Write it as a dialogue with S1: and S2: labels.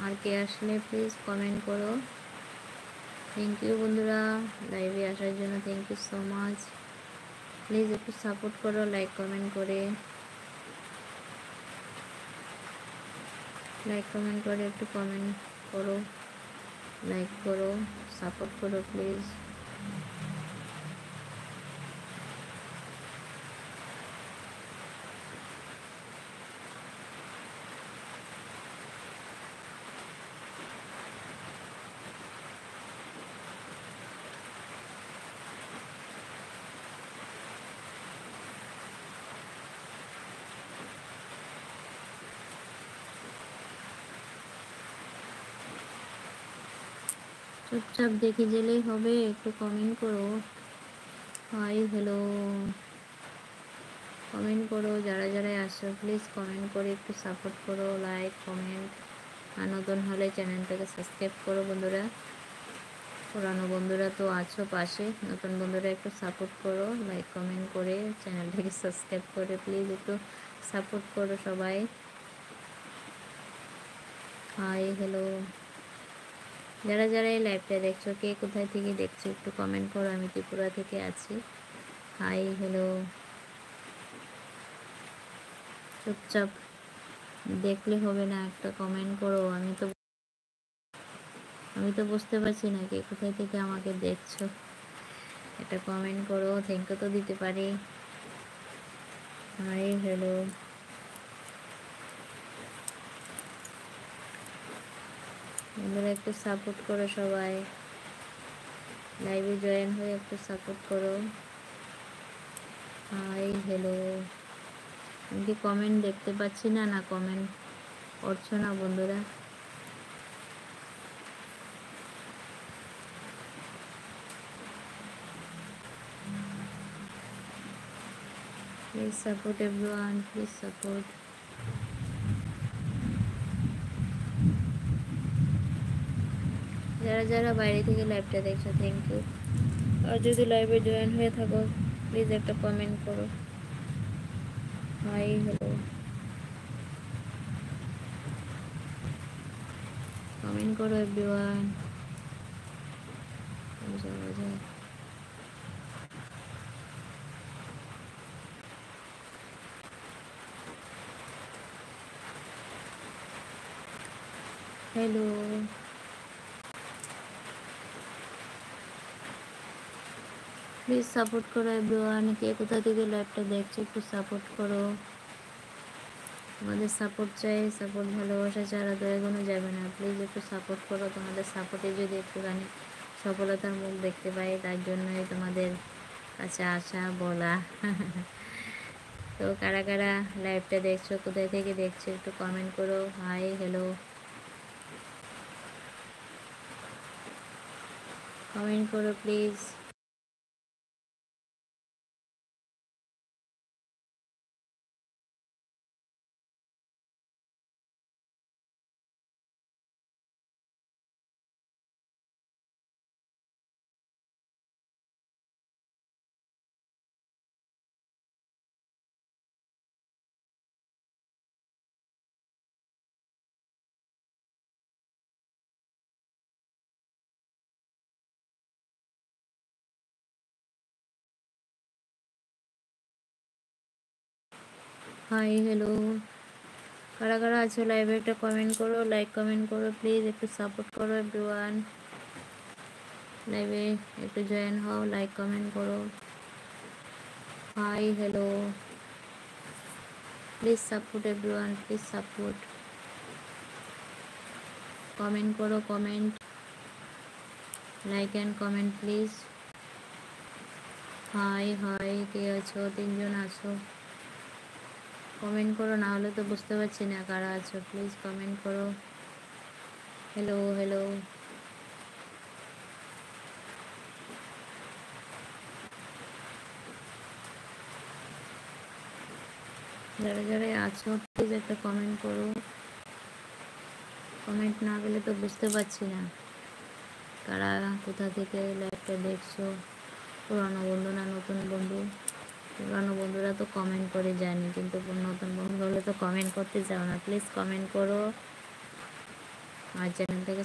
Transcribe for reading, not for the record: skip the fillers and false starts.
S1: আর কে আসলে please comment করো। থ্যাংক ইউ বন্ধুরা, লাইভে আসার জন্য thank you so much. Please একটু সাপোর্ট করো লাইক কমেন্ট করে, একটু কমেন্ট করো, লাইক করো, সাপোর্ট করো প্লিজ। চুপচাপ দেখে গেলেই হবে, একটু কমেন্ট করো। হাই হ্যালো, কমেন্ট করো, যারা যারা আসছো প্লিজ কমেন্ট করে একটু সাপোর্ট করো, লাইক কমেন্ট। আর নতুন হলে চ্যানেলটাকে সাবস্ক্রাইব করো বন্ধুরা। পুরানো বন্ধুরা তো আছো পাশে, নতুন বন্ধুরা একটু সাপোর্ট করো, লাইক কমেন্ট করে চ্যানেলটাকে সাবস্ক্রাইব করে প্লিজ একটু সাপোর্ট করো সবাই। হাই হ্যালো, যারা যারা এই লাইভটা দেখছো, কে কোথায় থেকে দেখছো একটু কমেন্ট করো। আমি ত্রিপুরা থেকে আছি। হাই হ্যালো, চুপচাপ দেখলে হবে না, একটা কমেন্ট করো। আমি তো বুঝতে পারছি না কে কোথায় থেকে আমাকে দেখছো, একটা কমেন্ট করো, থ্যাংক ইউ তো দিতে পারি। হাই হ্যালো, বন্ধুরা একটু সাপোর্ট করো সবাই, লাইভে জয়েন হয়ে একটু সাপোর্ট করো। হাই হ্যালো, আমি কি কমেন্ট দেখতে পাচ্ছি না, না কমেন্ট করছো না বন্ধুরা? Please support everyone, please support. যারা যারা বাইরে থেকে লাইভটা দেখছো থ্যাংক ইউ। আর যদি লাইভে জয়েন হয়ে থাকো প্লিজ একটা কমেন্ট করো। হাই হ্যালো, কমেন্ট করো এভরিওয়ান। হ্যালো, প্লিজ সাপোর্ট করো এভরিওয়ান। কে কোথা থেকে লাইভটা দেখছো একটু সাপোর্ট করো, তোমাদের সাপোর্ট চাই। সাপোর্ট ভালোবাসা ছাড়া তো এগোনো যাবে না, প্লিজ একটু সাপোর্ট করো। তোমাদের সাপোর্টে যদি একটুখানি সফলতার মুখ দেখতে পাই, তার জন্যই তোমাদের কাছে আসা বলা। তো কারা কারা লাইভটা দেখছো, কোথায় থেকে দেখছো একটু কমেন্ট করো। হাই হ্যালো, কমেন্ট করো প্লিজ। হাই হ্যালো, কারা কারা আছো লাইভে একটা কমেন্ট করো, লাইক কমেন্ট করো প্লিজ, একটু সাপোর্ট করো এভরিওয়ান। লাইভে একটু জয়েন হও, লাইক কমেন্ট করো। Hi hello, please support everyone, please support. Comment করো, comment, like and comment please. Hi hi, কে আছো? তিনজন আছো, কমেন্ট করো, না হলে তো বুঝতে পারছি না কারা আছো। প্লিজ কমেন্ট করো। হ্যালো হ্যালো, যারা যারা আছো প্লিজ একটা কমেন্ট করো। কমেন্ট না গেলে তো বুঝতে পারছি না কারা কোথা থেকে লাইভটা দেখছো। পুরানো বন্ধু না নতুন বন্ধু? পুরানো বন্ধুরা তো কমেন্ট করে জানি, কিন্তু নতুন বন্ধু হলে তো কমেন্ট করতে চাও না। প্লিজ কমেন্ট করো। আর চ্যানেলটাকে